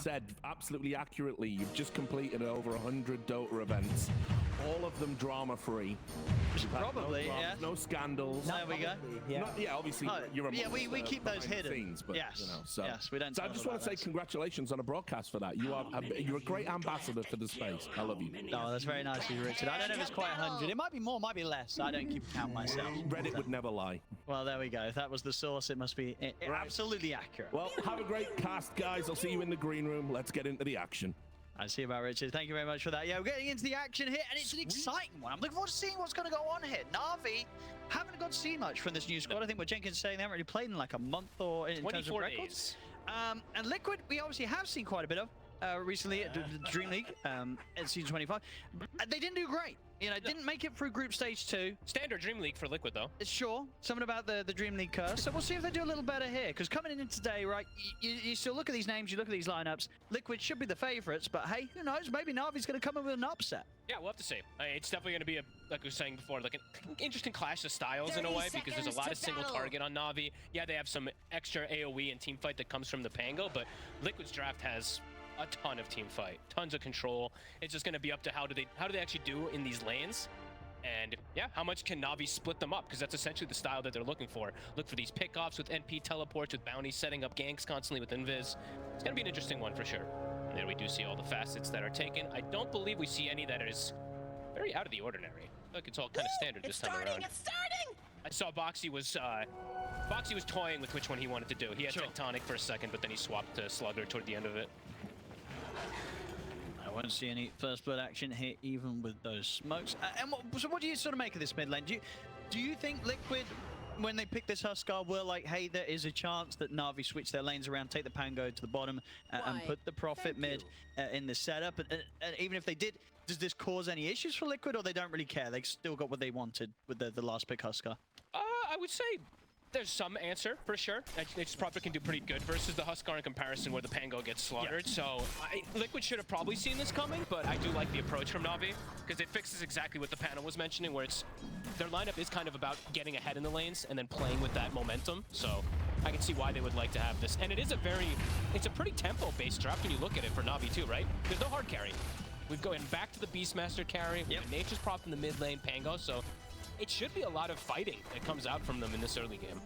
said absolutely accurately, you've just completed over 100 Dota events, all of them drama-free. Probably, no dramas, no scandals. There we go. Yeah, obviously, you're a monster, we keep those hidden. Scenes, but, yes, you know, so. Yes, we don't. So I just want to say congratulations on a broadcast for that. You're a great ambassador for the space. I love you. Oh, that's very nice of you, Richard. I don't know if it's quite 100. It might be more, might be less. I don't keep count myself. Reddit would never lie. Well, there we go. If that was the source, it must be absolutely accurate. Well, have a great cast, guys. I'll see you in the green room. Let's get into the action. I see about Richard. Thank you very much for that. Yeah, we're getting into the action here, and it's an exciting one. I'm looking forward to seeing what's going to go on here. NaVi haven't got to see much from this new squad. I think what Jenkins is saying, they haven't really played in like a month or in terms of records. And Liquid, we obviously have seen quite a bit of recently at the Dream League at season 25. They didn't do great. You know, didn't make it through group stage 2. Standard Dream League for Liquid, though. Sure. Something about the Dream League curse. So we'll see if they do a little better here. Because coming in today, right, you still look at these names, you look at these lineups. Liquid should be the favorites, but hey, who knows? Maybe Navi's going to come in with an upset. Yeah, we'll have to see. It's definitely going to be, like I was saying before, like an interesting clash of styles in a way, because there's a lot of single target on Navi. Yeah, they have some extra AoE and team fight that comes from the Pango, but Liquid's draft has a ton of team fight, tons of control. It's just going to be up to how do they actually do in these lanes. And yeah, how much can Navi split them up? Because that's essentially the style that they're looking for. Look for these pickoffs with NP teleports, with bounties, setting up ganks constantly with invis. It's going to be an interesting one for sure. And there we do see all the facets that are taken. I don't believe we see any that is very out of the ordinary. I feel like it's all kind of standard this time around. It's starting! I saw Boxy was toying with which one he wanted to do. He had Tectonic for a second, but then he swapped to Slugger toward the end of it. I won't see any first blood action here, even with those smokes. So what do you sort of make of this mid lane? Do you think Liquid, when they pick this Huskar, were like, hey, there is a chance that Navi switch their lanes around, take the Pango to the bottom, and put the Prophet mid in the setup? And even if they did, does this cause any issues for Liquid, or they don't really care? They still got what they wanted with the last pick Huskar? I would say there's some answer for sure. Its Prophet can do pretty good versus the Huskar in comparison, where the Pango gets slaughtered. So Liquid should have probably seen this coming, but I do like the approach from Navi, because it fixes exactly what the panel was mentioning, where their lineup is kind of about getting ahead in the lanes and then playing with that momentum. So I can see why they would like to have this. And it's a pretty tempo-based draft when you look at it for Navi too, right? There's no hard carry. We've going back to the Beastmaster carry, with Nature's Prop in the mid lane, Pango, so it should be a lot of fighting that comes out from them in this early game.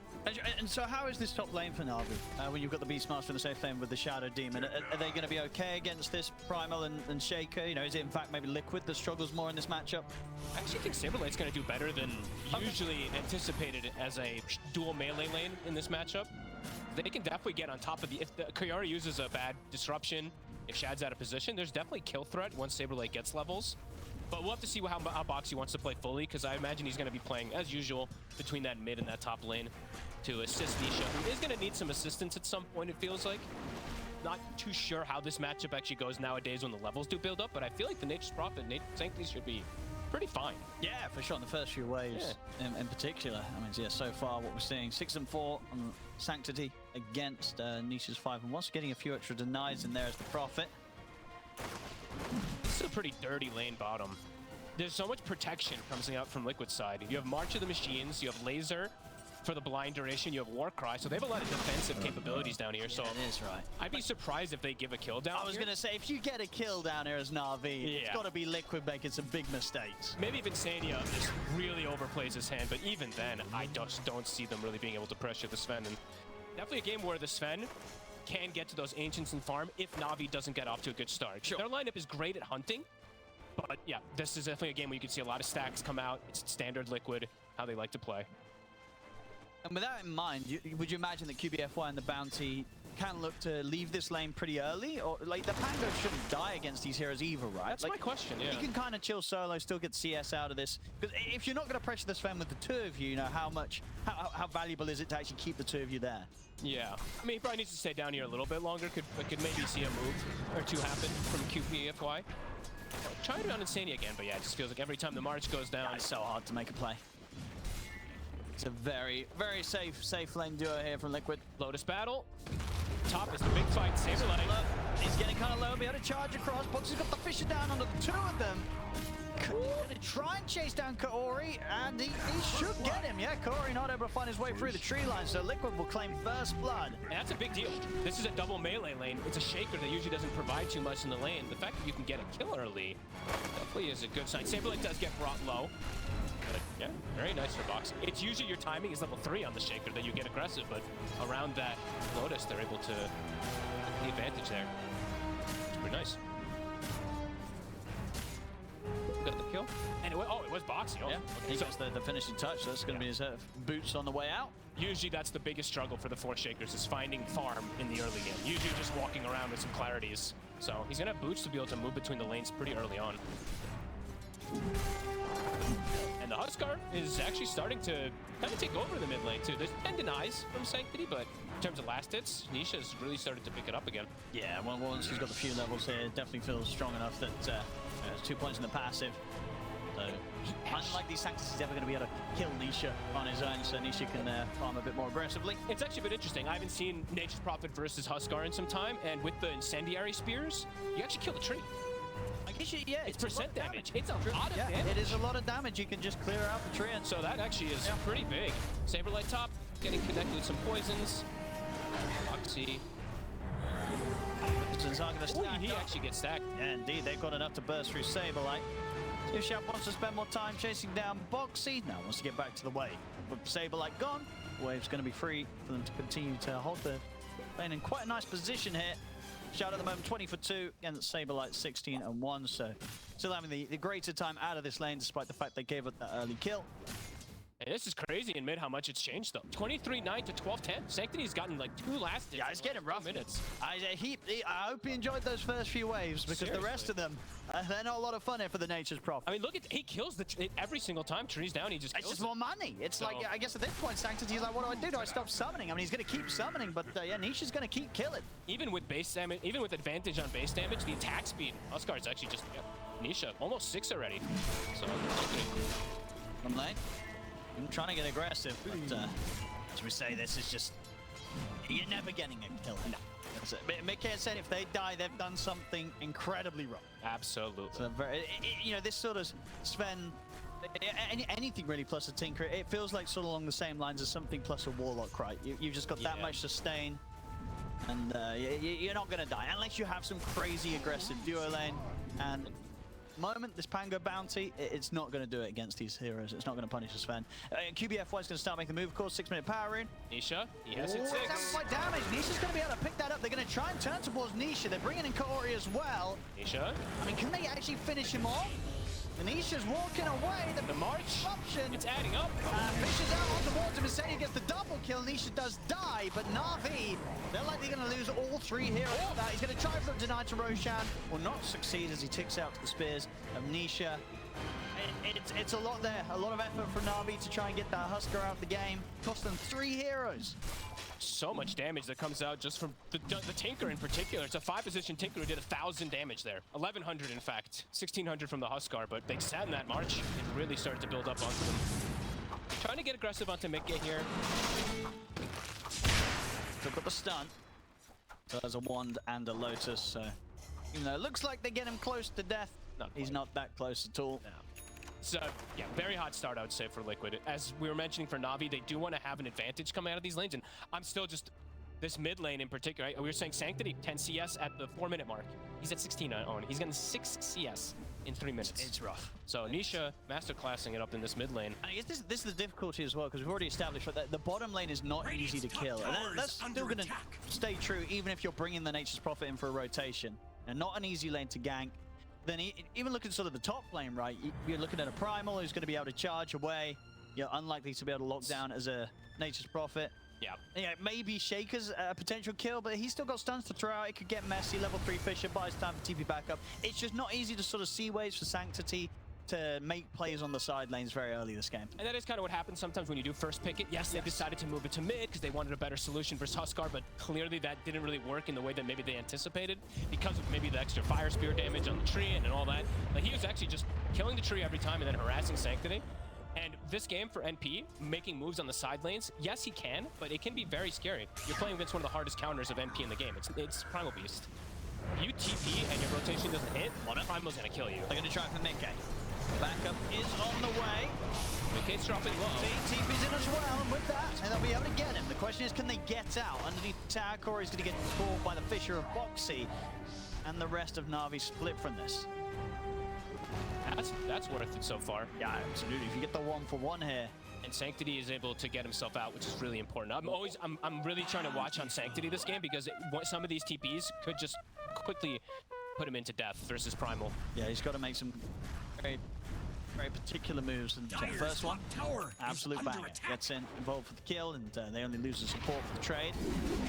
And so how is this top lane for Navi? When you've got the Beastmaster in the safe lane with the Shadow Demon, are they going to be okay against this Primal and Shaker? You know, is it in fact maybe Liquid that struggles more in this matchup? I actually think Saberlight's going to do better than usually anticipated as a dual melee lane in this matchup. They can definitely get on top of if the Kayari uses a bad disruption, if Shad's out of position, there's definitely kill threat once Saberlight gets levels. But we'll have to see how Boxy wants to play fully, because I imagine he's going to be playing, as usual, between that mid and that top lane to assist Nisha, who is going to need some assistance at some point, it feels like. Not too sure how this matchup actually goes nowadays when the levels do build up, but I feel like the Nature's Prophet and Sanctity should be pretty fine. Yeah, for sure, in the first few waves in particular. I mean, yeah, so far what we're seeing, 6-4 on Sanctity against Nisha's 5-1. So getting a few extra denies in there as the Prophet. This is a pretty dirty lane bottom. There's so much protection coming out from Liquid side. You have March of the Machines, you have Laser for the blind duration, you have Warcry, so they have a lot of defensive capabilities down here. So it is right. I'd be surprised if they give a kill down here. I was going to say, if you get a kill down here as Navi, it's got to be Liquid making some big mistakes. Maybe Vincere just really overplays his hand, but even then, I just don't see them really being able to pressure the Sven. And definitely a game where the Sven can get to those Ancients and farm if Navi doesn't get off to a good start. Sure. Their lineup is great at hunting, but yeah, this is definitely a game where you can see a lot of stacks come out. It's standard Liquid, how they like to play. And with that in mind, would you imagine that QBFY and the Bounty can look to leave this lane pretty early? Or, like, the Pango shouldn't die against these heroes either, right? That's my question, yeah. You can kind of chill solo, still get CS out of this. Because if you're not going to pressure the Sven with the two of you, you know, how valuable is it to actually keep the two of you there? Yeah. I mean, he probably needs to stay down here a little bit longer. Could maybe see a move or two happen from QBFY. Trying it on Insania again, but yeah, it just feels like every time the March goes down... It's so hard to make a play. It's a very, very safe lane duo here from Liquid. Lotus battle. Top is the big fight. Saberlight. He's getting kind of low, be able to charge across. Boxy's got the Fisher down on the two of them. Gonna try and chase down Kaori, and he should get him. Yeah, Kaori not able to find his way through the tree line, so Liquid will claim first blood. And that's a big deal. This is a double melee lane. It's a shaker that usually doesn't provide too much in the lane. The fact that you can get a kill early definitely is a good sign. Saberlight does get brought low. But yeah, very nice for Box. It's usually your timing is level 3 on the shaker that you get aggressive, but around that Lotus, they're able to get the advantage there. It's pretty nice. Got the kill. And it was Boxy. Oh, Yeah, okay. he gets the finishing touch. That's going to be his boots on the way out. Usually that's the biggest struggle for the 4 shakers is finding farm in the early game. Usually just walking around with some clarities. So he's going to have boots to be able to move between the lanes pretty early on. And the Huskar is actually starting to kind of take over the mid lane too. There's been denies from Sanctity, but in terms of last hits, Nisha has really started to pick it up again. Yeah, well, once he's got the few levels here, it definitely feels strong enough that there's 2 points in the passive. So, unlikely Sanctity's ever going to be able to kill Nisha on his own, so Nisha can farm a bit more aggressively. It's actually been interesting. I haven't seen Nature's Prophet versus Huskar in some time, and with the incendiary spears, you actually kill the tree. I guess yeah, It's percent damage. It's a lot of damage. It is a lot of damage. You can just clear out the tree. And So that actually is pretty big. Saberlight top, getting connected with some poisons. Foxy. He actually gets stacked. Yeah, indeed, they've got enough to burst through Saberlight. Shap wants to spend more time chasing down Boxy. Now wants to get back to the wave. With Saberlight gone, wave's going to be free for them to continue to hold the lane in quite a nice position here. Shout at the moment 20 for 2 against Saberlight 16 and 1, so still having the greater time out of this lane despite the fact they gave up that early kill. And this is crazy in mid how much it's changed though. 23-9 to 12-10. Sanctity's gotten like 2 last hits. Yeah, it's getting rough. Minutes. I hope he enjoyed those first few waves because the rest of them, they're not a lot of fun here for the Nature's Prophet. I mean, look at he kills every single time tree's down. He just kills It's just more money. It's like, I guess at this point, Sanctity's like, what do I do? Do I stop summoning? I mean, he's going to keep summoning, but yeah, Nisha's going to keep killing. Even with base damage, even with advantage on base damage, the attack speed, Huskar is actually just Nisha almost 6 already. So From lane. I'm trying to get aggressive, but as we say, this is just, you're never getting a kill. No. Mickey said if they die, they've done something incredibly wrong. absolutely. So you know, this sort of Sven, anything really plus a Tinker, it feels like sort of along the same lines as something plus a Warlock, right? You've just got that much sustain, and you're not going to die unless you have some crazy aggressive duo lane. And moment, this Pango bounty, it's not going to do it against these heroes. It's not going to punish the Sven. QBFY is going to start making the move, of course, 6-minute power rune. Nisha, he has hit 6. Amplified damage. Nisha's going to be able to pick that up. They're going to try and turn towards Nisha. They're bringing in Kaori as well. Nisha. I mean, can they actually finish him off? Nisha's walking away. The march, option. it's adding up. Fishes out on towards him. Vincere gets the double kill. Nisha does die, but NaVi, they're likely going to lose all 3 heroes for that. He's going to try for a deny to Roshan. Will not succeed as he ticks out to the spears of Nisha. It's a lot there. A lot of effort for NaVi to try and get that Huskar out of the game. Cost them 3 heroes. So much damage that comes out just from the Tinker in particular. It's a 5-position Tinker who did 1,000 damage there. 1,100 in fact. 1,600 from the Huskar, but they sat in that march and really started to build up onto them. Trying to get aggressive onto Mickey here. They've got the stun. So there's a wand and a Lotus, so even though it looks like they get him close to death, he's not that close at all. No. So, yeah, very hot start, I would say, for Liquid. As we were mentioning for NaVi, they do want to have an advantage coming out of these lanes, and I'm still just, this mid lane in particular, we were saying Sanctity, 10 CS at the 4-minute mark. He's at 16 on. He's getting 6 CS in 3 minutes. It's rough. So Nisha masterclassing it up in this mid lane. I guess this is the difficulty as well, because we've already established that the bottom lane is not easy to kill. And that's still going to stay true, even if you're bringing the Nature's Prophet in for a rotation. And not an easy lane to gank. Then even looking sort of the top lane, right, you're looking at a Primal who's going to be able to charge away. You're unlikely to be able to lock down as a Nature's Prophet. Yeah. Yeah, maybe Shaker's a potential kill, but he's still got stuns to throw out. It could get messy. Level 3 Fisher buys time for TP backup. It's just not easy to sort of see ways for Sanctity to make plays on the side lanes very early this game. And that is kind of what happens sometimes when you do first pick it. Yes, they decided to move it to mid because they wanted a better solution versus Huskar, but clearly that didn't really work in the way that maybe they anticipated because of maybe the extra fire spear damage on the tree and all that. Like, he was actually just killing the tree every time and then harassing Sanctity. And this game for NP, making moves on the side lanes, yes, he can, but it can be very scary. You're playing against one of the hardest counters of NP in the game. It's Primal Beast. If you TP and your rotation doesn't hit, Primal's gonna kill you. They're gonna try for Mickey. Backup is on the way. McKay's dropping low. TP's in as well, and with that, and they'll be able to get him. The question is, can they get out? Underneath the tower, Corey's going to get caught by the Fisher of Boxy, and the rest of Navi split from this. That's worth it so far. Yeah, absolutely. If you get the 1-for-1 here. And Sanctity is able to get himself out, which is really important. I'm really trying to watch on Sanctity this game because some of these TPs could just quickly put him into death versus Primal. Yeah, he's got to make some very particular moves. And the first one, absolute bang. Gets involved for the kill, and they only lose the support for the trade.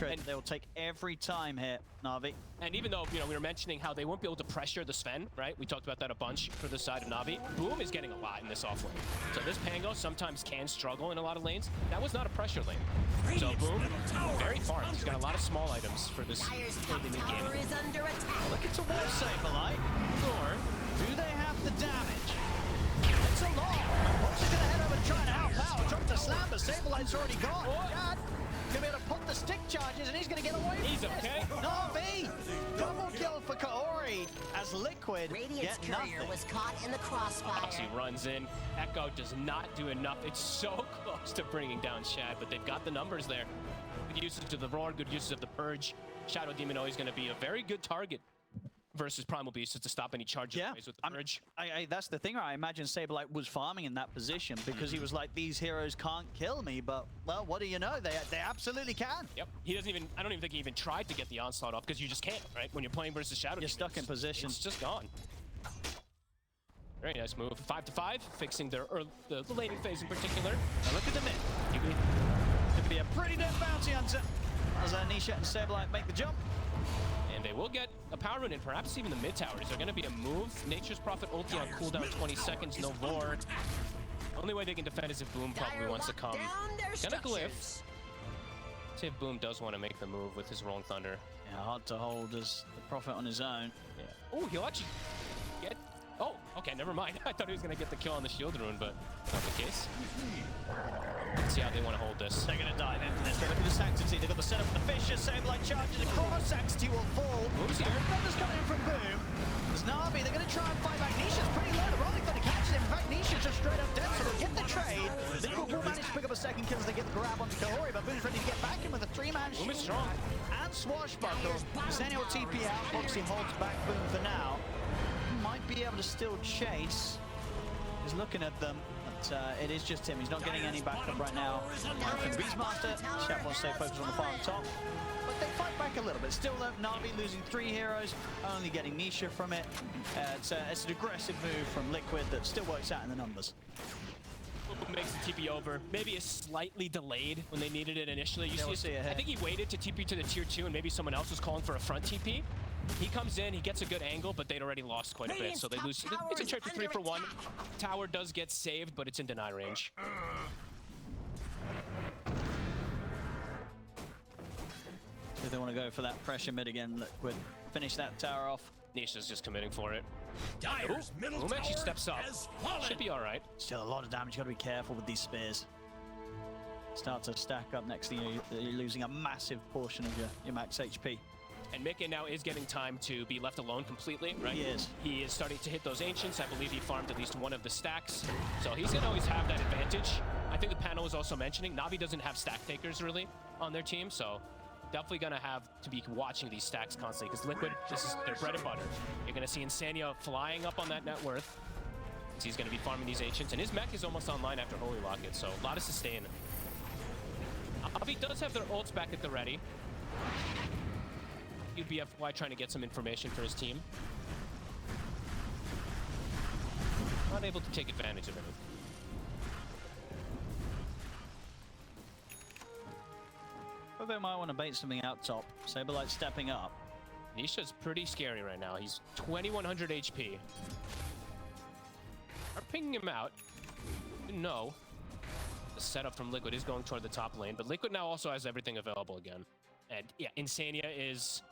And they will take every time here, Navi. And even though, we were mentioning how they won't be able to pressure the Sven, right? We talked about that a bunch for the side of Navi. Boom is getting a lot in this offlane. So this Pango sometimes can struggle in a lot of lanes. That was not a pressure lane. So Boom, very farmed. He's got a lot of small items for this early mid-game. Look, it's a wall Saberlight. Or do they have the damage? It's a lot. Boxy's gonna head over to try and help out. Drop the slam, but Saberlight's already gone. God, gonna be able to put the stick charges, and he's gonna get away. He's okay. NaVi, double kill for Kaori as Liquid Radiant's get courier nothing. was caught in the crossfire. Boxy runs in. Echo does not do enough. It's so close to bringing down Shad, but they've got the numbers there. Good usage of the Roar, good usage of the Purge. Shadow Demon always going to be a very good target versus Primal Beast to stop any charges with the Purge. That's the thing. I imagine Saberlight was farming in that position because he was like, these heroes can't kill me, but, well, what do you know? They absolutely can. Yep. He doesn't even, I don't even think he even tried to get the onslaught off because you just can't, right? When you're playing versus Shadow Demon, You're stuck in position. It's just gone. Very nice move. 5-5, fixing their the laning phase in particular. Now look at the mid. Could be a pretty dead bounty hunter as Nisha and Saberlight make the jump. And they will get a power rune and perhaps even the mid towers. They're going to be a move. Nature's Prophet ulti on cooldown 20 seconds, no Roar. Only way they can defend is if Boom probably wants to come. Gonna glyph. See if Boom does want to make the move with his Rolling Thunder. Yeah, hard to hold as the Prophet on his own. Yeah. Oh, he'll actually get... Oh, okay, never mind. I thought he was going to get the kill on the shield rune, but not the case. Let's see how they want to hold this. They're going to dive into this. They look at the Sanctity. They've got the setup for the Fisher. Saberlight charges across. Sanctity will fall. Boom's here. Thunder's coming in from Boom. There's Navi. They're going to try and fight back. Nisha's pretty low. The Rolling Thunder catches him. In fact, Nisha's just straight up dead, so they'll get the trade. Liquid will manage to pick up a second kill as they get the grab onto Kaori, but Boom's ready to get back in with a 3-man Boom is shield. strong. And Swashbuckle. Senio TP out. Boxy holds back Boom for now. Might be able to still chase. He's looking at them, but it is just him. He's not getting any backup right now. From Beastmaster, Shep wants to stay focused on the far top. But they fight back a little bit. Still, Navi losing 3 heroes, only getting Nisha from it. It's an aggressive move from Liquid that still works out in the numbers. Makes the TP over. Maybe it's slightly delayed when they needed it initially. We'll see it I think he waited to TP to the tier 2 and maybe someone else was calling for a front TP. He comes in, he gets a good angle, but they'd already lost quite a bit, so they lose. It's a trade for 3 for 1. Tower does get saved, but it's in deny range. Do they want to go for that pressure mid again? Liquid finish that tower off. Nisha's just committing for it. Dyer's middle Boom actually tower steps up. has fallen. Should be all right. Still a lot of damage. You got to be careful with these spears. Start to stack up next thing you're losing a massive portion of your max HP. And Mickey now is getting time to be left alone completely, right? He is. He is starting to hit those Ancients. I believe he farmed at least one of the stacks. So he's going to always have that advantage. I think the panel was also mentioning NaVi doesn't have stack takers really on their team, so definitely going to have to be watching these stacks constantly because Liquid, this is their bread and butter. You're going to see Insania flying up on that net worth. He's going to be farming these Ancients, and his mech is almost online after Holy Locket, so a lot of sustain. NaVi does have their ults back at the ready. BFY trying to get some information for his team. Not able to take advantage of it. But they might want to bait something out top. Saberlight stepping up. Nisha's pretty scary right now. He's 2100 HP. Are pinging him out. No. The setup from Liquid is going toward the top lane, but Liquid now also has everything available again. And yeah, Insania is...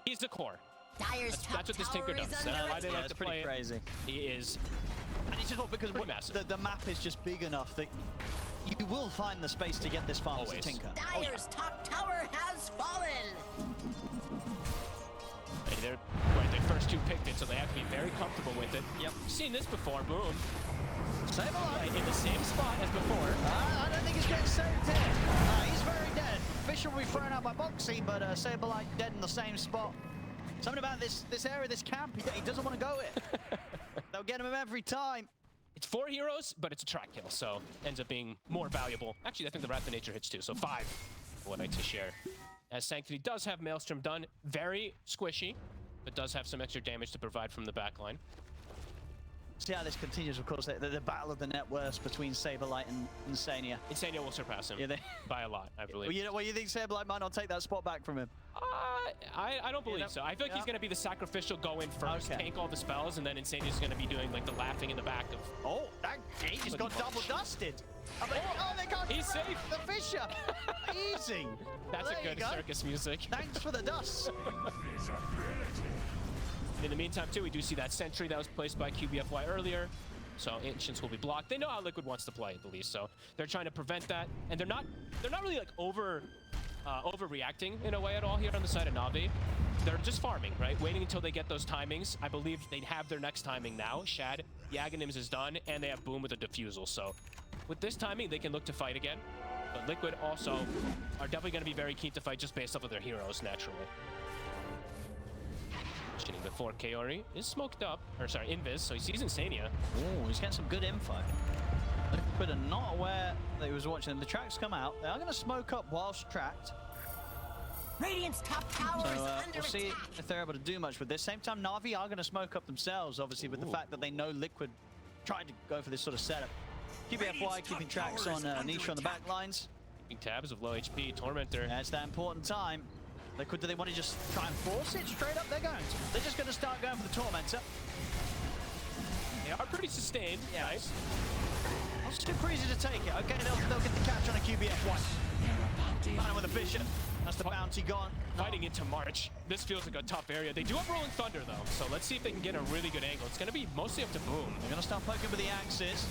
He's the core. That's what this Tinker does. That's why they like to play crazy. It. He is... And it's just what, because the map is just big enough that you will find the space to get this farm as a Tinker. Dyer's top tower has fallen. They're first two picked it, so they have to be very comfortable with it. Yep. Seen this before, boom. Saberlight In the same spot as before. I don't think he's getting saved here. He's very dead. Fisher will be thrown out by Boxy, but Saberlight dead in the same spot. Something about this area, this camp, he doesn't want to go it. They'll get him every time. It's 4 heroes, but it's a track kill, so ends up being more valuable. Actually, I think the Wrath of Nature hits too, so 5 what I to share. As Sanctity does have Maelstrom done, very squishy, but does have some extra damage to provide from the backline. See how this continues, of course, the battle of the net worst between Saberlight and Insania. Insania will surpass him Yeah, by a lot, I believe. Well, you think Saberlight might not take that spot back from him? I don't believe so. I feel like he's going to be the sacrificial go in first, Okay. tank all the spells, and then Insania's going to be doing like the laughing in the back of... Oh, he just got double dusted. They got He's safe. The Fisher. Easy. That's There a you good go. circus music. Thanks for the dust. In the meantime, too, we do see that sentry that was placed by QBFY earlier. So Ancients will be blocked. They know how Liquid wants to play, at least. So they're trying to prevent that. And they're not really like overreacting in a way at all here on the side of NaVi. They're just farming, right? Waiting until they get those timings. I believe they have their next timing now. Shad, Yagonims is done, and they have Boom with a defusal. So with this timing, they can look to fight again. But Liquid also are definitely going to be very keen to fight just based off of their heroes, naturally. Shitting before Kaori is smoked up, or sorry, Invis, so he sees Insania. Oh, he's getting some good info. Liquid are not aware that he was watching them. The tracks come out. They are going to smoke up whilst tracked. Radiant's top tower is So under we'll see attack. if they're able to do much with this. Same time, NaVi are going to smoke up themselves, obviously, with the fact that they know Liquid tried to go for this sort of setup. QBFY keeping tracks on Nisha on the back lines. Keeping tabs of low HP, Tormentor. Yeah, it's that important time. Liquid, do they want to just try and force it straight up? They're going to. They're just going to start going for the Tormentor. They are pretty sustained. Yeah. Nice. It's super easy to take it. Okay, they'll get the catch on a QBFY. Find him with a Fisher. That's the bounty gone. Fighting into March. This feels like a tough area. They do have Rolling Thunder, though, so let's see if they can get a really good angle. It's going to be mostly up to Boom. They're going to start poking with the axes.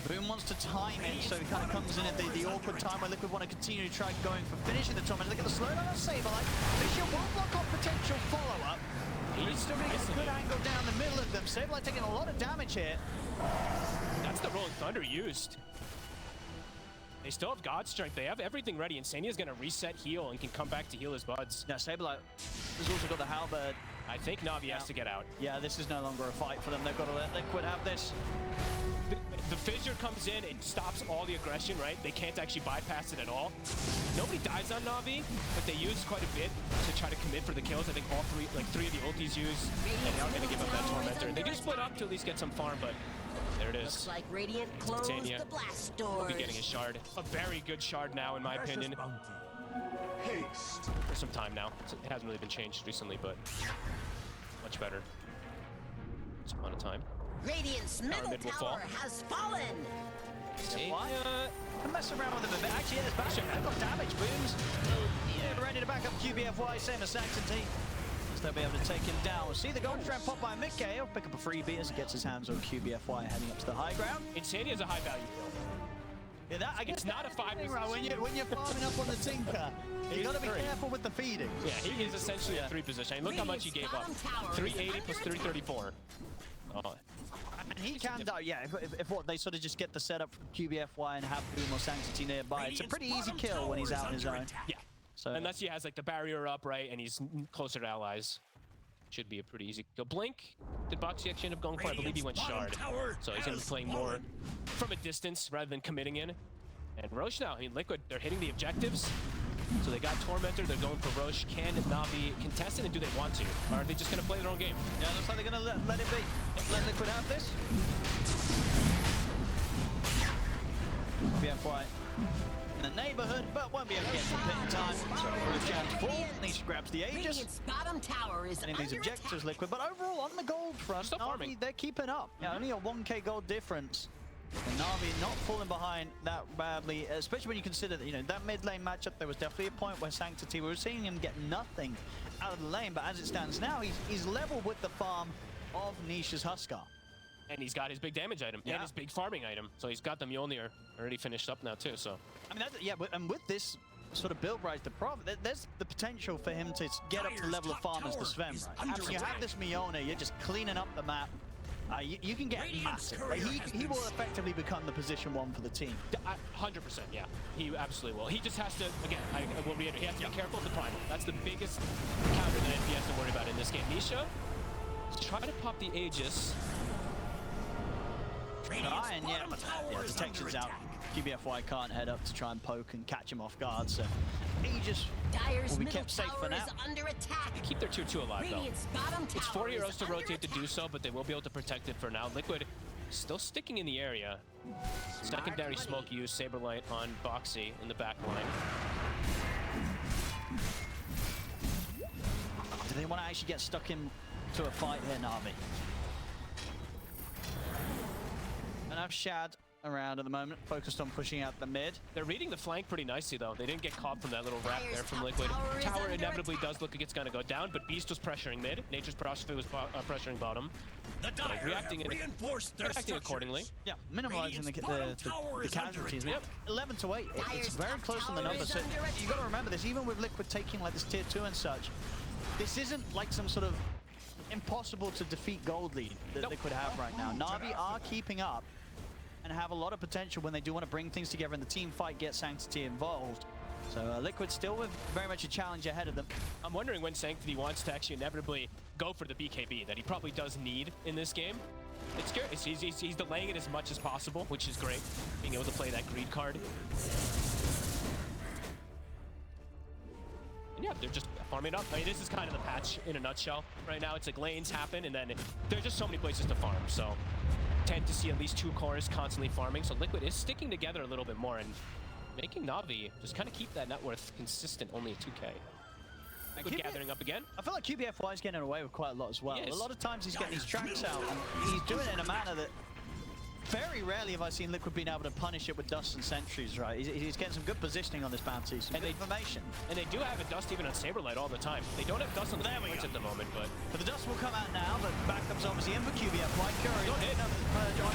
Boom wants to time it, so he kind of comes in at the awkward time where Liquid want to continue to try going for finishing the Torment. Look at the slowdown on Saberlight. Fisher won't block off potential follow-up. He's still getting a good angle down the middle of them. Saberlight taking a lot of damage here. That's the Rolling Thunder used. They still have God Strength. They have everything ready. Insania's going to reset, heal, and can come back to heal his buds. Yeah, Saberlight has also got the Halberd. I think Navi has to get out. Yeah, this is no longer a fight for them. They've got to let Liquid have this. The Fissure comes in and stops all the aggression, right? They can't actually bypass it at all. Nobody dies on Navi, but they use quite a bit to try to commit for the kills. I think all three of the ultis use, and they are going to give up that Tormentor. They do split up to at least get some farm, but there it is. Looks like Radiant closed Titania the blast will doors. be getting a shard. A very good shard now, in my opinion. Haste. For some time now. It hasn't really been changed recently, but much better. Once upon a time. Radiant's middle mid will tower fall. has fallen. Can mess around with them a bit. Actually, yeah, there's back. They've got damage. Booms. Yeah, ready to back up QBFY, same as Sanctity. So they'll be able to take him down. We'll see the Golden Strand pop by Mick. He'll pick up a freebie as he gets his hands on QBFY heading up to the high ground. Insania is a high value kill. Yeah, that, I guess It's not a 5 thing, right? When you're farming up on the Tinker, you got to be careful with the feeding. Yeah, he is essentially a 3 position. And look how much he gave up. 380 plus 334. Oh. And he can die, yeah, if what, they sort of just get the setup from QBFY and have Boom or Sanctity nearby. It's a pretty easy kill when he's out on his own. Yeah. So, Unless he has like the barrier up, right, and he's closer to allies. Should be a pretty easy kill. Blink, did Boxy actually end up going for? I believe he went shard. So he's going to be playing more from a distance rather than committing in. And Roche now, I mean, Liquid, they're hitting the objectives. So they got Tormentor, they're going for Roche. Can Navi contest it, and do they want to? Or are they just going to play their own game? yeah, looks like they're going to let it be. Let Liquid have this. QBFY in the neighborhood, but won't be able to get to pit in time. So Roche jams full. Nisha grabs the Aegis. Radiant's bottom tower is Getting under these objectives, attack. Liquid, but overall on the gold front, Still farming. Navi, they're keeping up. Yeah, only a 1k gold difference. And Navi not falling behind that badly, especially when you consider that, you know, that mid lane matchup, there was definitely a point where Sanctity, we were seeing him get nothing out of the lane, but as it stands now, he's level with the farm of Nisha's Huskar. And he's got his big damage item and his big farming item. So he's got the Mjolnir already finished up now too, so. I mean, and with this, sort of build right the problem. There's the potential for him to get up to the level of farm as the Sven. Right? After you have this Miona, you're just cleaning up the map. You can get massive. Like, he will effectively become the position 1 for the team. 100%, yeah. He absolutely will. He just has to, again, I will reiterate, he has to be careful of the primal. That's the biggest counter that he has to worry about in this game. Nisha, try to pop the Aegis. And yeah, but detection's out. QBFY can't head up to try and poke and catch him off guard, so Aegis will be kept safe for now. Under attack. Keep their 2-2 alive, though. It's 4 It's heroes to rotate to do so, but they will be able to protect it for now. Liquid still sticking in the area. Secondary smoke use, Saberlight on Boxy in the back line. Do they want to actually get stuck into a fight here, NaVi? Enough Shad around at the moment, focused on pushing out the mid. They're reading the flank pretty nicely, though. They didn't get caught from that little wrap there from Liquid. Tower inevitably does look like it's going to go down, but Beast was pressuring mid. Nature's Philosophy was pressuring bottom. Reacting accordingly. Yeah, minimizing the casualties. Yep. 11 to 8. It's very close on the numbers. So you got to remember this, even with Liquid taking like this tier 2 and such, this isn't like some sort of impossible to defeat gold lead that Liquid have right now. NaVi are keeping up and have a lot of potential when they do want to bring things together in the team fight, get Sanctity involved. So Liquid still with very much a challenge ahead of them. I'm wondering when Sanctity wants to actually inevitably go for the BKB that he probably does need in this game. It's scary. He's delaying it as much as possible, which is great, being able to play that greed card. And yeah, they're just farming up. I mean, this is kind of the patch in a nutshell right now. It's like lanes happen, and then there's just so many places to farm. So tend to see at least 2 cores constantly farming. So Liquid is sticking together a little bit more and making NaVi just kind of keep that net worth consistent, only at 2K. Liquid gathering up again. I feel like QBFY is getting away with quite a lot as well. A lot of times he's getting these tracks out, and he's doing it in a manner that very rarely have I seen Liquid being able to punish it with Dust and Sentries, right? He's getting some good positioning on this bounty, some good information. And they do have a Dust even on Saberlight all the time. They don't have Dust on the points at the moment, but the Dust will come out now, but backup's obviously in for QBFY. Curry don't hit on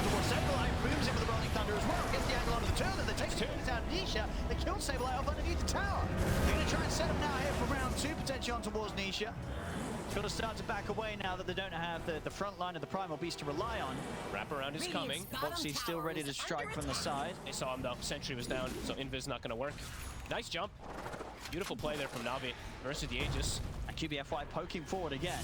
towards Saberlight, booms in with the Rolling Thunder as well. Gets the angle onto the turn, they take 2 minutes out of Nisha. They kill Saberlight off underneath the tower. They're going to try and set him now here for round 2, potentially on towards Nisha. Got to start to back away now that they don't have the front line of the Primal Beast to rely on. Wraparound is coming. Boxy's still ready to strike from the side. They saw him though. Sentry was down, so Invis not going to work. Nice jump. Beautiful play there from NaVi versus the Aegis. And QBFY poking forward again.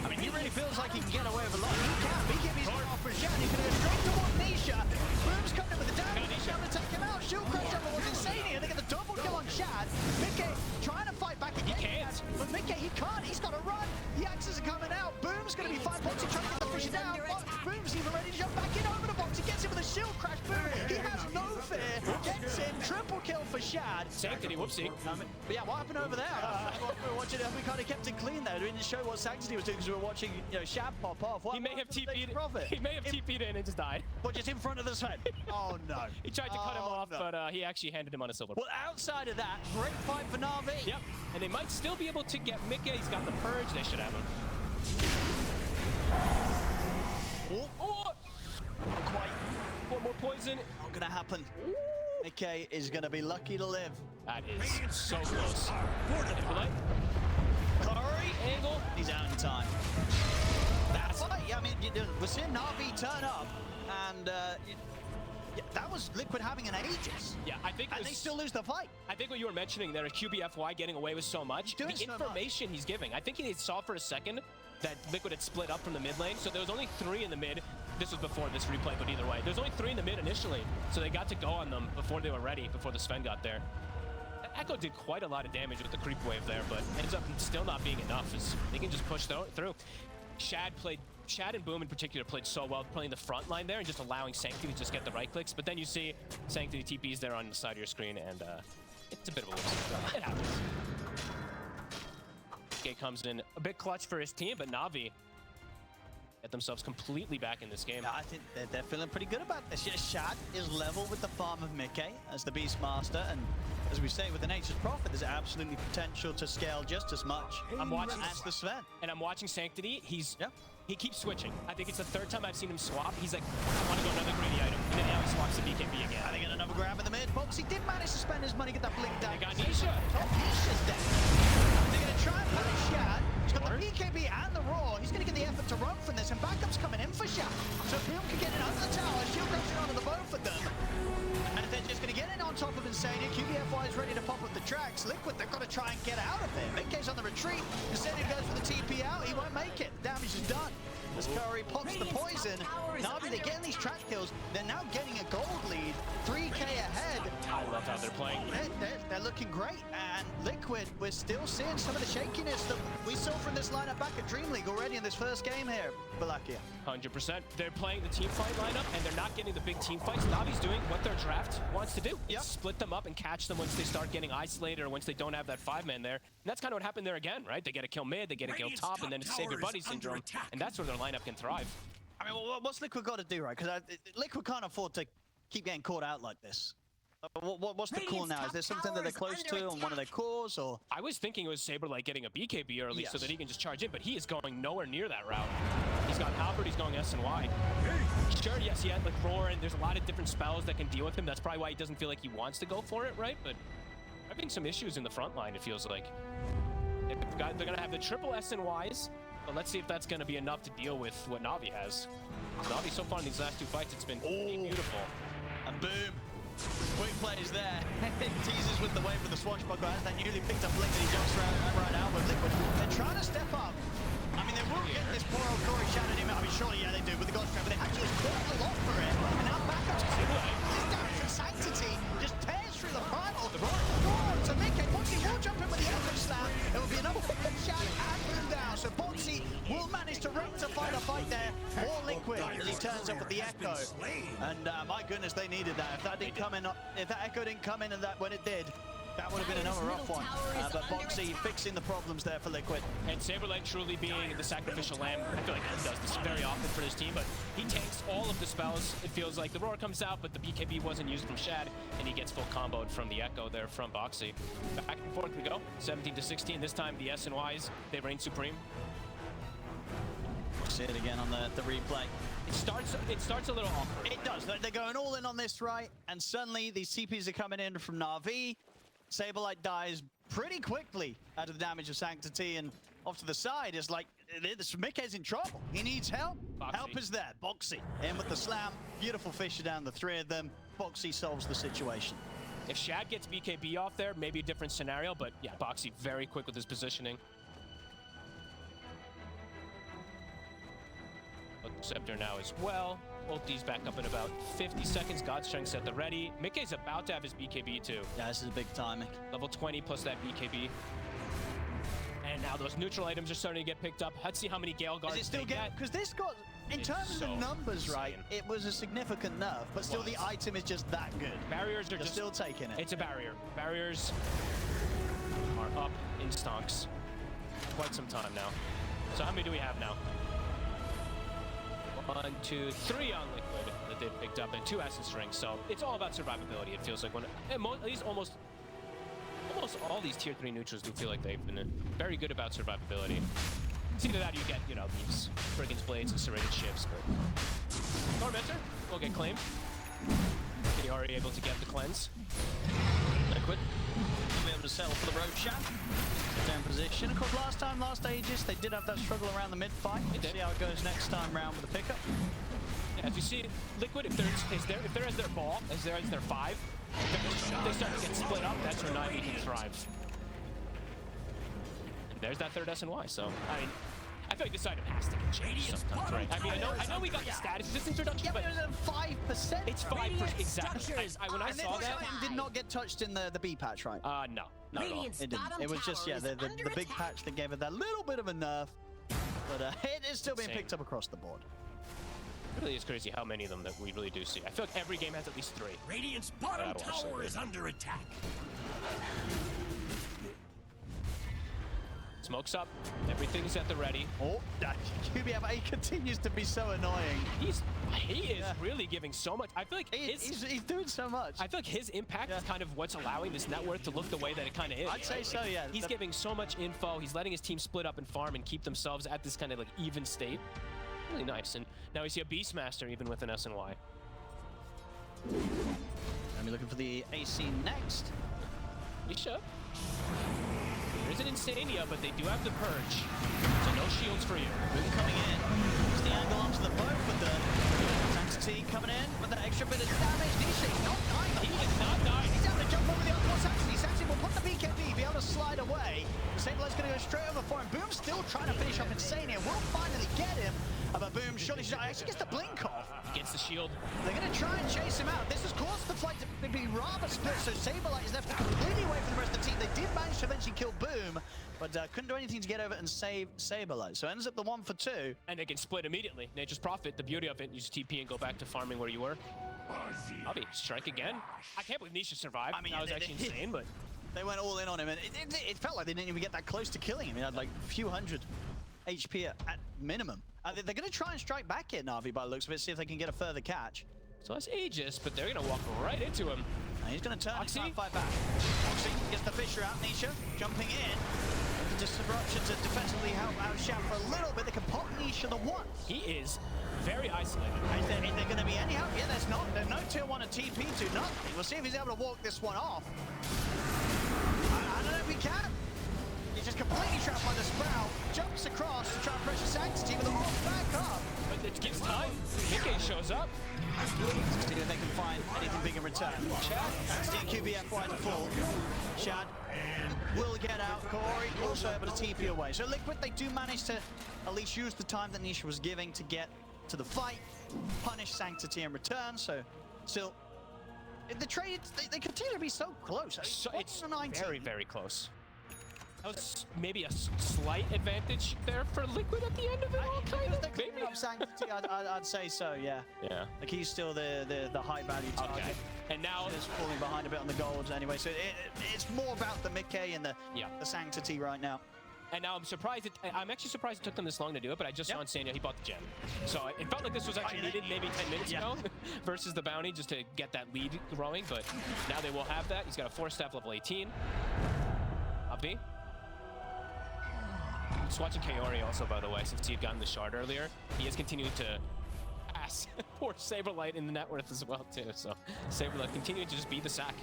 I mean, he really feels like he can get away with a lot. He can. BKB's going off for a shot. He's going to go straight towards Nisha. Boom's coming in with the damage. He's going to take him out. Shield crash over was insane here. They get the double kill on Shad. Mickey trying to fight back again. He can't. But Mickey, he can't. He's got to run. The axes are coming out. Boom's going to be 5 points. He's trying to get the fish down. Boom's even ready to jump back in over the box. He gets him with a shield crash. Boom. He has no fear. Gets him. Triple kill for Shad. Sanctity, whoopsie. But yeah, what happened over there? We were watching it. We kind of kept it clean there. We didn't show what Sanctity was doing because we were watching, Shad pop off. He may have TP'd. He may have TP'd in and just died. What, just in front of the Sven? Oh no. He tried to cut him off, but he actually handed him on a silver. Well, outside of that, great fight for NaVi. Yep. And they might still be able to get Mickey. He's got the purge. They should have him. Oh! Not quite. One more poison. Not gonna happen. Mickey is gonna be lucky to live. That is so close. Curry angle. He's out in time. That's right. Yeah, I mean, we're seeing NaVi turn up, and that was Liquid having an Aegis. Yeah, I think and they still lose the fight. I think what you were mentioning there is QBFY getting away with so much. The information he's giving. I think he saw for a second that Liquid had split up from the mid lane, so there was only 3 in the mid. This was before this replay, but either way. There's only 3 in the mid initially, so they got to go on them before they were ready, before the Sven got there. Echo did quite a lot of damage with the creep wave there, but ends up still not being enough. They can just push through. Shad and Boom in particular played so well, playing the front line there and just allowing Sanctity to just get the right clicks. But then you see Sanctity TPs there on the side of your screen, and it's a bit of a whoopsie. It happens. Gay comes in a bit clutch for his team, but NaVi get themselves completely back in this game. I think they're feeling pretty good about this. Yeah, Shad is level with the farm of Mickey as the Beastmaster, and as we say with the Nature's Prophet, there's absolutely potential to scale just as much. I'm watching as the Sven. And I'm watching Sanctity. Yeah. He keeps switching. I think it's the third time I've seen him swap. He's like, I want to go another greedy item. And then now he swaps the BKB again. I think another grab in the mid. Boxy did manage to spend his money, get that blink down. They got Nisha. Nisha's dead. They're going to try and punish Shad. He's got the BKB and the Roar. He's going to get the effort to run from this, and backup's coming in for Shad. So Bill can get in under the tower. Shield goes in onto the both of them. And if they're just going to get in on top of Insania, QBFY is ready to pop up the tracks. Liquid, they've got to try and get out of there. Mickey's on the retreat. Insania goes for the TP out. He won't make it. Damage is done. As Curry pops the poison, NaVi, they're getting these track kills. They're now getting a gold lead, 3K ahead. I love how they're playing. They're looking great. And Liquid, we're still seeing some of the shakiness that we saw from this lineup back at Dream League already in this first game here, Valakia. 100%. They're playing the team fight lineup, and they're not getting the big team fights. NaVi's doing what their draft wants to do. Yep. Split them up and catch them once they start getting isolated or once they don't have that 5-man there. And that's kind of what happened there again, right? They get a kill mid, they get a kill top, and then it's Save Your Buddy syndrome. And that's where their lineup can thrive. I mean, what's Liquid got to do, right? Because Liquid can't afford to keep getting caught out like this. What's the call now? Is there something that they're close to on one of their cores, or? I was thinking it was Saber like getting a BKB early so that he can just charge in, but he is going nowhere near that route. He's got Halberd, he's going S and Y. Sure, yes, he had like Roar, and there's a lot of different spells that can deal with him. That's probably why he doesn't feel like he wants to go for it, right? But having some issues in the front line, it feels like. They're going to have the triple S and Ys, but let's see if that's going to be enough to deal with what NaVi has. NaVi so far in these last two fights, it's been beautiful. And boom. Quick plays there. Teases with the wave with the swashbuckler as that newly picked up Blink that he jumps right out with Liquid. They're trying to step up. I mean, they will get this poor old Corey shouting him out. I mean, surely, yeah, they do with the Ghost Trap, but they actually just pulled a lot for it. And now backup's coming away. This down from Sanctity just tears through the primal. The Roar to Mickey. Boxy will jump in with the Echo Slam. It will be another quick shot and boom down. So Boxy will manage to rectify the fight there. More Liquid as he turns up with the Echo. And my goodness, they needed that. If that didn't come in, if that Echo didn't come in, and that when it did, that would have been another rough one. But Boxy fixing the problems there for Liquid. And Saberlight truly being the sacrificial lamb. I feel like he does this very often for his team, but he takes all of the spells. It feels like the Roar comes out, but the BKB wasn't used from Shad, and he gets full comboed from the Echo there from Boxy. Back and forth we go, 17-16. This time the S and Ys, they reign supreme. See it again on the replay. It starts a little awkward. It does. They're going all in on this, right? And suddenly these CPs are coming in from NaVi. Saberlight dies pretty quickly out of the damage of Sanctity, and off to the side is like, Mickey's in trouble. He needs help. Boxy. Help is there. Boxy in with the slam. Beautiful fisher down the three of them. Boxy solves the situation. If Shad gets BKB off there, maybe a different scenario, but yeah, Boxy very quick with his positioning. Scepter now as well. Ulti's back up in about 50 seconds. God's Strength set the ready. Mickey's about to have his BKB too. Yeah, this is a big timing. Level 20 plus that BKB. And now those neutral items are starting to get picked up. Let's see how many Gale Guards Is it still they get? Because this got, in terms of the numbers, right, it was a significant nerf, but still the item is just that good. Barriers are They're just still taking it. It's a barrier. Barriers are up in stonks. Quite some time now. So how many do we have now? 1, 2, 3 on Liquid that they've picked up, and 2 Essence Rings. So it's all about survivability. It feels like when at least almost all these tier 3 neutrals do feel like they've been very good about survivability. It's either that or you get, you know, these Brigand's Blades and serrated ships, but Tormentor will get claimed. They are able to get the cleanse. Liquid will be able to settle for the rope shot. Down position. Of course, last Aegis, they did have that struggle around the mid fight. We'll see how it goes next time round with the pickup. Yeah, as you see, Liquid, if they're as their ball, as their 5, if they start to get split up, that's where NaVi can thrive. And there's that third S and Y. So I mean, I feel like this item has to get changed sometimes, right? I mean, I know we got the status resistance reduction, Yeah, but but it was at 5%. it's 5%. Exactly. When I And saw this that, item did not get touched in the B patch, right? no, not at all. Radiant's It didn't. bottom It was just, tower yeah, is the under big attack. patch that gave it that little bit of a nerf. But it is still being Same. picked up across the board. It really is crazy how many of them that we really do see. I feel like every game has at least 3. Radiant's bottom I'd watch tower that. is under attack. Smoke's up. Everything's at the ready. Oh, QBFA continues to be so annoying. He is really giving so much. I feel like He's doing so much. I feel like his impact is kind of what's allowing this net worth to look the way that it kind of is. I'd say so, yeah. He's giving so much info. He's letting his team split up and farm and keep themselves at this kind of like even state. Really nice. And now we see a Beastmaster even with an SNY. And we're looking for the AC next. Misha. There's an Insania, but they do have the Purge. So no shields for you. Boom coming in. Here's the angle onto the boat with the Sanctity coming in with that extra bit of damage. Nisha, he's not dying. He is not dying. He's able to jump over the other one. Sanctity will put the BKB, be able to slide away. Sable's going to go straight over for him. Boom's still trying to finish up Insania. We'll finally get him. But Boom surely actually gets the blink off. Gets the shield. They're going to try and chase him out. This has caused the fight to be rather split, so Saberlight is left completely away from the rest of the team. They did manage to eventually kill Boom, but couldn't do anything to get over and save Saberlight. So ends up the 1 for 2. And they can split immediately. Nature's Prophet, the beauty of it, use TP and go back to farming where you were. NaVi, strike again. I can't believe Nisha survived. I mean, that was actually insane, but... They went all in on him, and it felt like they didn't even get that close to killing him. He had like a few hundred HP at minimum. They're going to try and strike back here, NaVi, by the looks of it, see if they can get a further catch. So that's Aegis, but they're going to walk right into him. And he's going to turn Oxy? and fight back. Oxy gets the Fisher out, Nisha jumping in. The disruption to defensively help out Shaq for a little bit. They can pop Nisha the once. He is very isolated. Is there going to be any help? Yeah, there's not. There's no tier 1 and TP to nothing. We'll see if he's able to walk this one off. I don't know if he can. He's just completely trapped by the Sprout. Jumps across to try and pressure Sanctity, but the wall's back up. But it gives time. Mickey shows up. See if they can find anything big in return. Sanctity and QBF wide full. Shad will get out. Corey also able to TP away. So Liquid, they do manage to at least use the time that Nisha was giving to get to the fight, punish Sanctity in return. So still, the trade, they continue to be so close. So it's 19. very, very close. That was maybe a slight advantage there for Liquid at the end of it all, kind of. They're cleaning up Sanctity, I'd say so, yeah. Yeah. Like he's still the high value target. Okay. And now It's falling behind a bit on the gold anyway, so it's more about the Mickey and the Sanctity right now. And now I'm surprised. I'm actually surprised it took them this long to do it, but I just saw Insania, he bought the gem. So it felt like this was actually needed maybe 10 minutes ago versus the bounty just to get that lead growing, but now they will have that. He's got a 4-staff level 18. NaVi. Just watching Kaori also, by the way, since he had gotten the shard earlier. He is continuing to pass poor Saberlight in the net worth as well, too. So Saberlight continuing to just be the sack.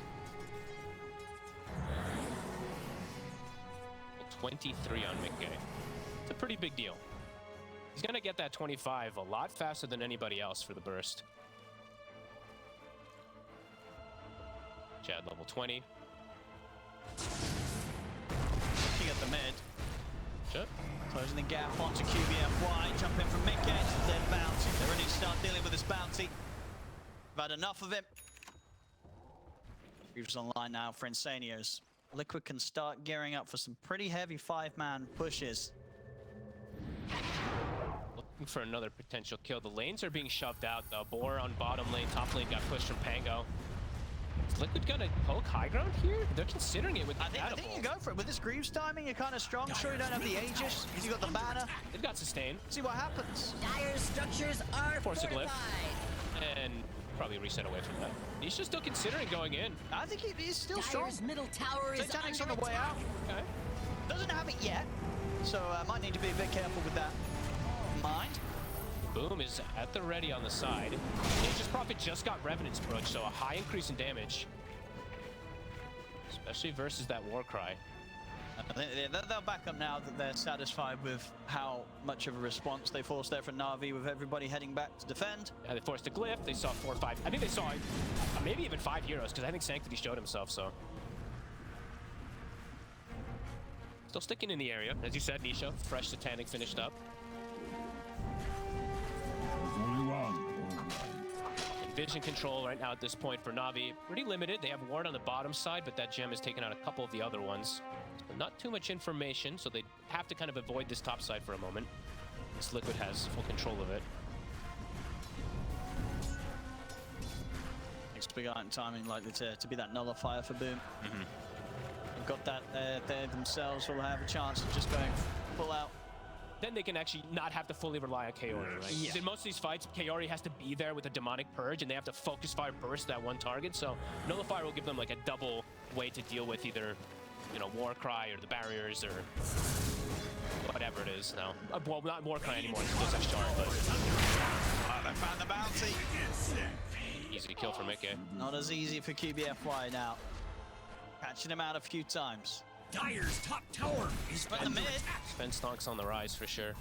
23 on Mickey. It's a pretty big deal. He's going to get that 25 a lot faster than anybody else for the burst. Chad level 20. Looking at the mid. Sure. Closing the gap onto QBFY, jump in from Mickey to their bounty. They're ready to start dealing with this bounty. We've had enough of it. Reeves online now for Insanios. Liquid can start gearing up for some pretty heavy 5-man pushes. Looking for another potential kill. The lanes are being shoved out though. Boar on bottom lane, top lane got pushed from Pango. Is Liquid gonna poke high ground here? They're considering it with the I think you go for it. With this Greaves timing, you're kind of strong. Sure, you don't have the Aegis. You got the banner. They've got sustain. See what happens. Dire structures are Force a glyph. fortified. And probably reset away from that. He's just still considering going in. I think he's still strong. Dire's middle tower is Titanic's on under the way out. Okay. Doesn't have it yet, so might need to be a bit careful with that. Mind. Boom is at the ready on the side. Nature's Prophet just got Revenant's Brooch, so a high increase in damage. Especially versus that Warcry. They'll back up now that they're satisfied with how much of a response they forced there from NaVi, with everybody heading back to defend. Yeah, they forced a glyph. They saw 4 or 5. I think they saw maybe even 5 heroes, because I think Sanctity showed himself, so. Still sticking in the area. As you said, Nisha, fresh Satanic finished up. Vision control right now at this point for NaVi. Pretty limited. They have ward on the bottom side, but that gem has taken out a couple of the other ones. But not too much information, so they have to kind of avoid this top side for a moment. This Liquid has full control of it. Next big item timing likely to be that nullifier for Boom. they've got that they themselves will have a chance of just going full out. Then they can actually not have to fully rely on Kaori, right? Yeah. In most of these fights, Kaori has to be there with a demonic purge, and they have to focus fire burst that one target. So Nullifier will give them like a double way to deal with either, you know, Warcry or the barriers or whatever it is now. Well, not Warcry anymore. It's just a shard, but They found the bounty. easy kill for Mickey. Not as easy for QBFY now. Catching him out a few times. Dire's top tower is But the under mid. attack. Sven Stonk's on the rise for sure.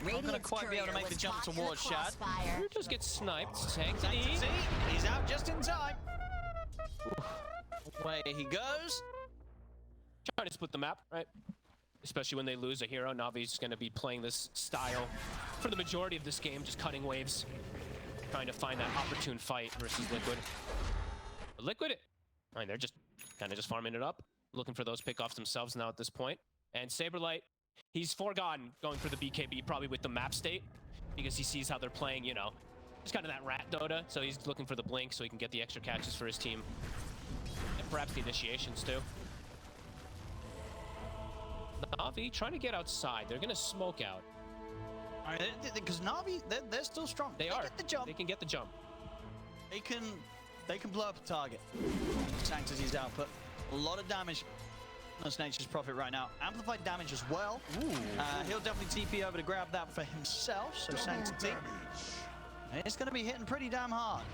Not gonna quite be able to make the jump towards Shad. Just get sniped. Sanctity. Sanctity. He's out just in time. Away he goes. Trying to split the map, right? Especially when they lose a hero. Navi's going to be playing this style for the majority of this game, just cutting waves, trying to find that opportune fight versus Liquid. But Liquid, I mean, they're just kind of just farming it up, looking for those pickoffs themselves now at this point. And Saberlight, he's forgotten going for the BKB probably with the map state because he sees how they're playing, you know, just kind of that rat Dota. So he's looking for the blink so he can get the extra catches for his team. And perhaps the initiations too. Navi trying to get outside. They're going to smoke out. Because Navi, they're still strong. They are. Get the jump. They can get the jump. They can blow up a target. Sanctity's output. A lot of damage. That's Nature's Prophet right now. Amplified damage as well. He'll definitely TP over to grab that for himself. So Sanctity. It's going to be hitting pretty damn hard.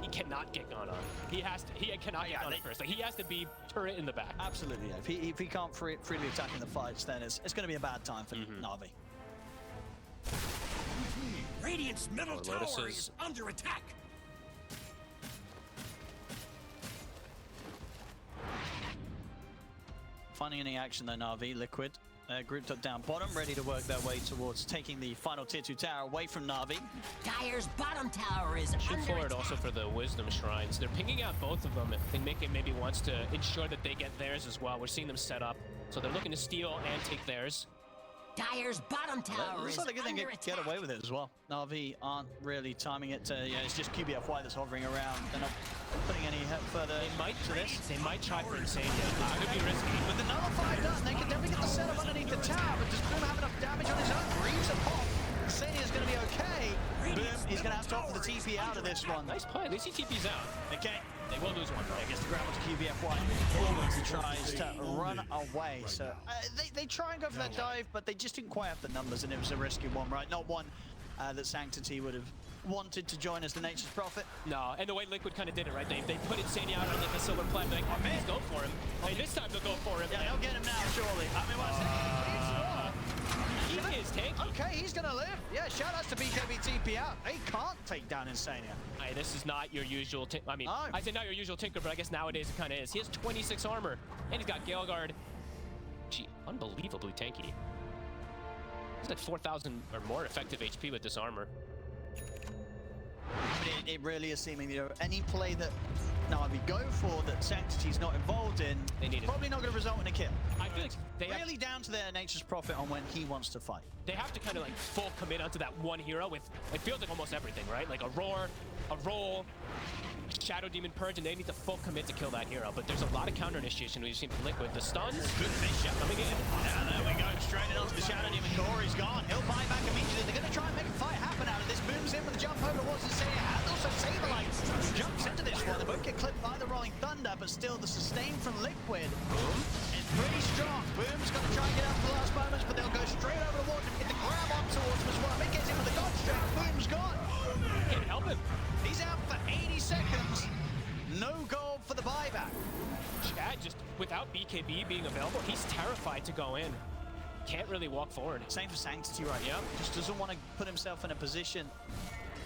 He cannot get gone on. He cannot get on it first. Like, he has to be turret in the back. Absolutely. Yeah. If he can't freely attack in the fights, then it's going to be a bad time for Navi. Radiant's middle tower Lotuses. is under attack. Finding any action though, Navi. Liquid grouped up down bottom, ready to work their way towards taking the final tier 2 tower away from Navi. Dire's bottom tower is Shoot under forward attack. also for the Wisdom Shrines. They're pinging out both of them. I think Mickey maybe wants to ensure that they get theirs as well. We're seeing them set up. So they're looking to steal and take theirs. Dire's bottom tower Looks is like they're going under to attack. get away with it as well. Navi aren't really timing it to, it's just QBFY that's hovering around. They're not putting any further They might to this. They might try for Insane. It could be risky. With the Nullify done, they can definitely get the setup underneath the tower, but does Boom have enough damage on his own? Reeves a pop. Sania's going to be okay. Boom, he's going to have to opt for the TP out of this one. Nice play. At least he TP's out. Okay. They will lose one. I guess the grab onto QBFY forwards and tries to run away. So they try and go for that dive, but they just didn't quite have the numbers, and it was a risky one, right? Not one that Sanctity would have wanted to join as the Nature's Prophet. No, and the way Liquid kind of did it, right? They put Insane out on like a silver plat. They're like, oh, man, go for him. Hey, this time they'll go for him. Yeah, they'll get him now, surely. I mean, He is tanky. okay, he's gonna live. Yeah, shout outs to BKB TP out. They can't take down Insania. Hey, this is not your usual. I mean, No. I say not your usual Tinker, but I guess nowadays it kind of is. He has 26 armor, and he's got Gale Guard. Gee, unbelievably tanky. He's like 4,000 or more effective HP with this armor. But it really is seeming, you know, any play that Navi go for that Sanctity's not involved in, They need it. probably not going to result in a kill. I feel like they Really down to their Nature's Prophet on when he wants to fight. they have to kind of like full commit onto that one hero with, it feels like almost everything, right? Like a roar, a roll, Shadow Demon Purge, and they need to full commit to kill that hero. But there's a lot of counter initiation we've seen from Liquid. The stuns, good fish coming in. Yeah, there we go. Straight in onto the Shadow Demon. Corey's gone. He'll buy back immediately. They're going to try and make a fight happen out of this. Booms in with the jump over towards the Insania. And also Saberlight jumps into this one. They both get clipped by the Rolling Thunder, but still the sustain from Liquid is pretty strong. Boom's going to try and get out for the last moments, but they'll go straight over towards him, get the grab on towards him as well. Mick gets in with the dodge strength. Boom's gone. Can't help him. He's out for 80 seconds. No gold for the buyback. Chad, just without BKB being available, he's terrified to go in. Can't really walk forward. Same for Sanctity right now. Just doesn't want to put himself in a position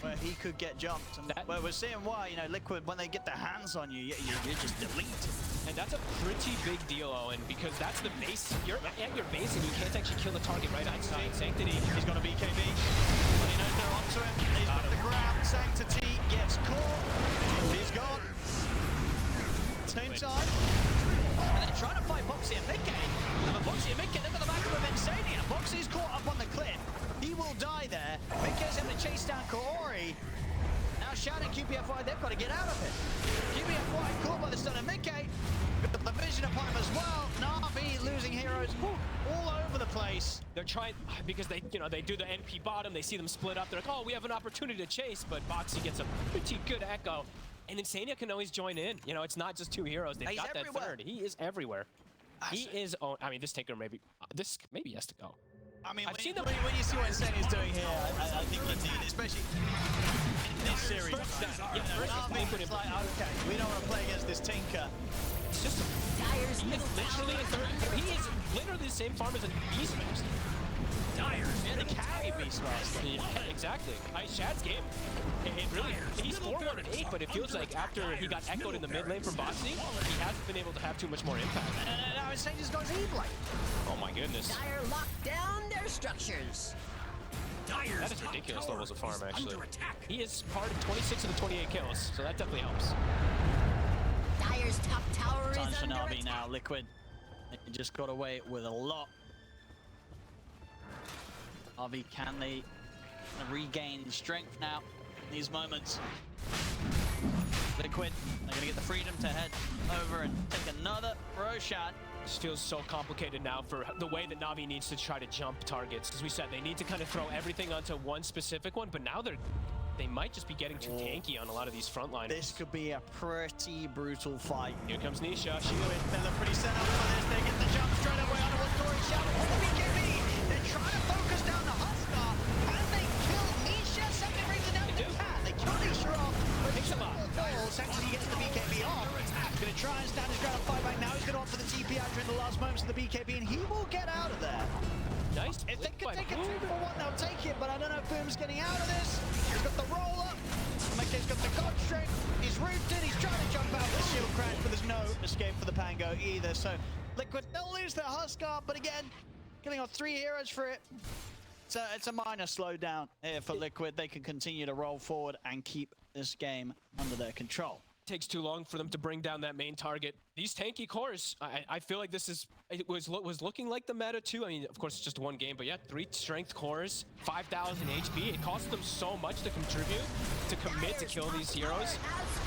where he could get jumped. And well, we're seeing why, you know, Liquid, when they get their hands on you, you just delete. And that's a pretty big deal, Owen, because that's the base. You're at your base and you can't actually kill the target right outside. Sanctity. He's got a BKB. But he knows they're onto him. He's got the grab. Sanctity gets caught. He's gone. Same time. And they're trying to fight Boxy and Mickey. But Boxy and Mickey, look at the back of him, Insania. Boxy's caught up on the cliff. He will die there. Mickey's having to chase down Kaori. Now shouting QBFY, they've got to get out of it. QBFY caught by the stun of Mickey. The vision upon him as well. NaVi losing heroes all over the place. They're trying, because they, they do the NP bottom, they see them split up, they're like, oh, we have an opportunity to chase, but Boxy gets a pretty good echo. And Insania can always join in. It's not just two heroes. They've got that third. He is everywhere. He is, I mean, this Tinker maybe has to go. I mean, I've seen when you see what Insania's doing here, I think you need, especially in this series. NaVi's like, okay, we don't want to play against this Tinker. It's just, Dyer's he is middle literally a tower third. He is literally the same farm as a Beastmaster. Dyer's Yeah, the middle carry tower Beastmaster. Yeah, exactly. Shad's game, it really, he's 4-1 and 8, but it feels like after he got echoed in the mid lane from Boxy, he hasn't been able to have too much more impact. Now Insania's got his E-Blade. Oh my goodness. Dyer locked down their structures. Dyer's That is top ridiculous tower levels of farm, is actually. under attack. He is part of 26 of the 28 kills, so that definitely helps. Dyer's top tower Time is for under NaVi attack. now. Liquid, they just got away with a lot. NaVi, can they regain strength now in these moments? Liquid, they're going to get the freedom to head over and take another Roshan. This feels so complicated now for the way that NaVi needs to try to jump targets. As we said, they need to kind of throw everything onto one specific one, but now they might just be getting too tanky on a lot of these front liners. This could be a pretty brutal fight. Here comes Nisha. They look pretty set up for this. They get the jump straight away onto what Dory shouted for the BKB. They're trying to focus down the Huskar, and they kill Nisha. Second brings it down to the cat. They kill Nisha off, but Picks him up. Sanctity gets the BKB off. Gonna try and stand his ground fight back now. He's gonna opt for the TP out during the last moments of the BKB, and he will get out of there. Nice. If they blink could by take a Boom. 2-for-1, they'll take it, but I don't know if Boom's getting out of this. He's got the roll up. Mekke's got the god strength. He's rooted. He's trying to jump out of the shield crash, but there's no escape for the Pango either. So Liquid, they'll lose their Huskar, but again, killing off 3 heroes for it. It's a minor slowdown here for Liquid. They can continue to roll forward and keep this game under their control. Takes too long for them to bring down that main target. These tanky cores, I feel like it was looking like the meta too. I mean, of course, it's just one game, but yeah, 3 strength cores, 5,000 HP. It costs them so much to contribute, to commit to kill these heroes,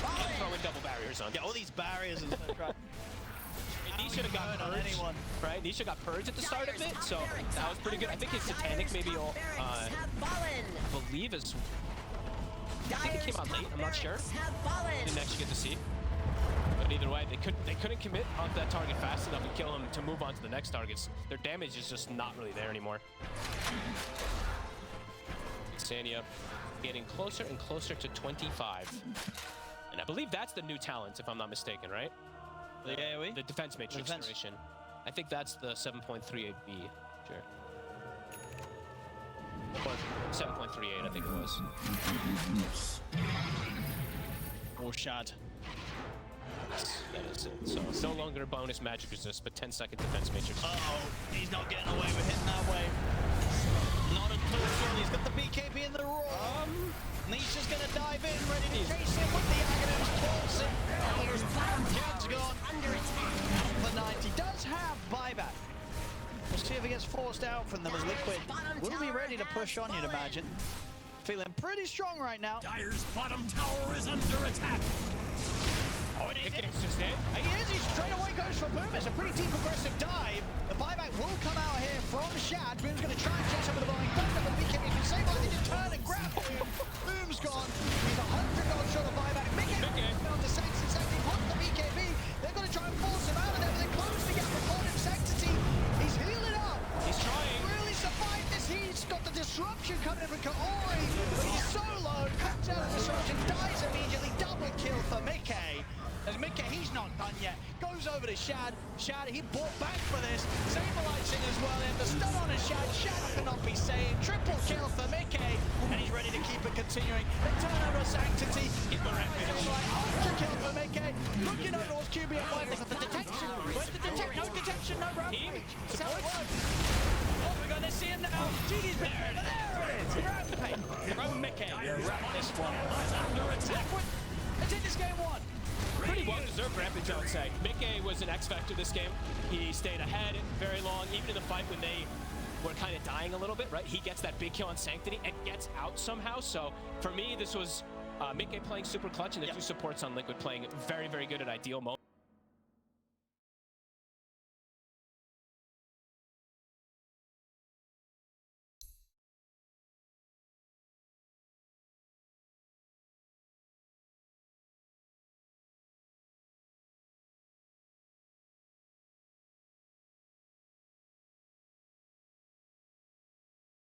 and throw in double barriers on. Yeah, all these barriers and stuff, right? Nisha got on purged, anyone. right? Nisha got purged at the start of it, so that was pretty good. I think his Satanic maybe believe is. I think it came out late. I'm not sure. Didn't actually get to see. But either way, they couldn't commit onto that target fast enough and kill him to move on to the next targets. Their damage is just not really there anymore. Insania getting closer and closer to 25. And I believe that's the new talent, if I'm not mistaken, right? The AoE? The defense matrix defense. generation. I think that's the 7.38B. Sure. Or 7.38, I think it was. Or Shad. That is it. So it's no longer a bonus magic resist, but 10-second defense matrix. Uh-oh, he's not getting away with hitting that way. Not at all. He's got the BKB in the roar. Nisha's gonna dive in, ready to chase him with the Aghanim. Pulls it. Dyer's bottom Jab's tower gone. is under attack. The 90 does have buyback. We'll see if he gets forced out from them as Liquid will be ready to push on, you'd imagine. Feeling pretty strong right now. Dyer's bottom tower is under attack. Oh, and he It's just it. is. He straight away goes for Boom. It's a pretty deep aggressive dive. The buyback will come out here from Shad. Boom's going to try and chase him with the blowing thunder, but BKB can save it. They just turn and grab Boom. Boom's gone. He's 100 gold short of buyback. Mickey down to Sanctity. Sanctity wants the BKB. They're going to try and force him out of there, but they close the gap upon him. Sanctity, he's healing up. He's trying. Really survived this. He's got the disruption coming in from Kaori, but he's so low. Comes out of disruption, dies immediately. Double kill for Mickey. As Mickey, he's not done yet. Goes over to Shad. Shad, he bought back for this. Stabilizing as well. They have the stun on a Shad. Shad cannot be saved. Triple kill for Mickey. And he's ready to keep it continuing. They turn over Sanctity. He's right. Ultra kill for Mickey. Looking over towards QB at 5. They got the detection. Where's the detection? No detection, no rampage. That's how it works. Oh my god, they see him now. GD's been there. There it is. Rampage. From Mickey. Wrap this one. Liquid. It's in this game 1. Pretty well-deserved rampage, I would say. Mickey was an X-factor this game. He stayed ahead very long, even in the fight when they were kind of dying a little bit, right? He gets that big kill on Sanctity and gets out somehow. So for me, this was Mickey playing super clutch and the 2 supports on Liquid playing very, very good at ideal moments.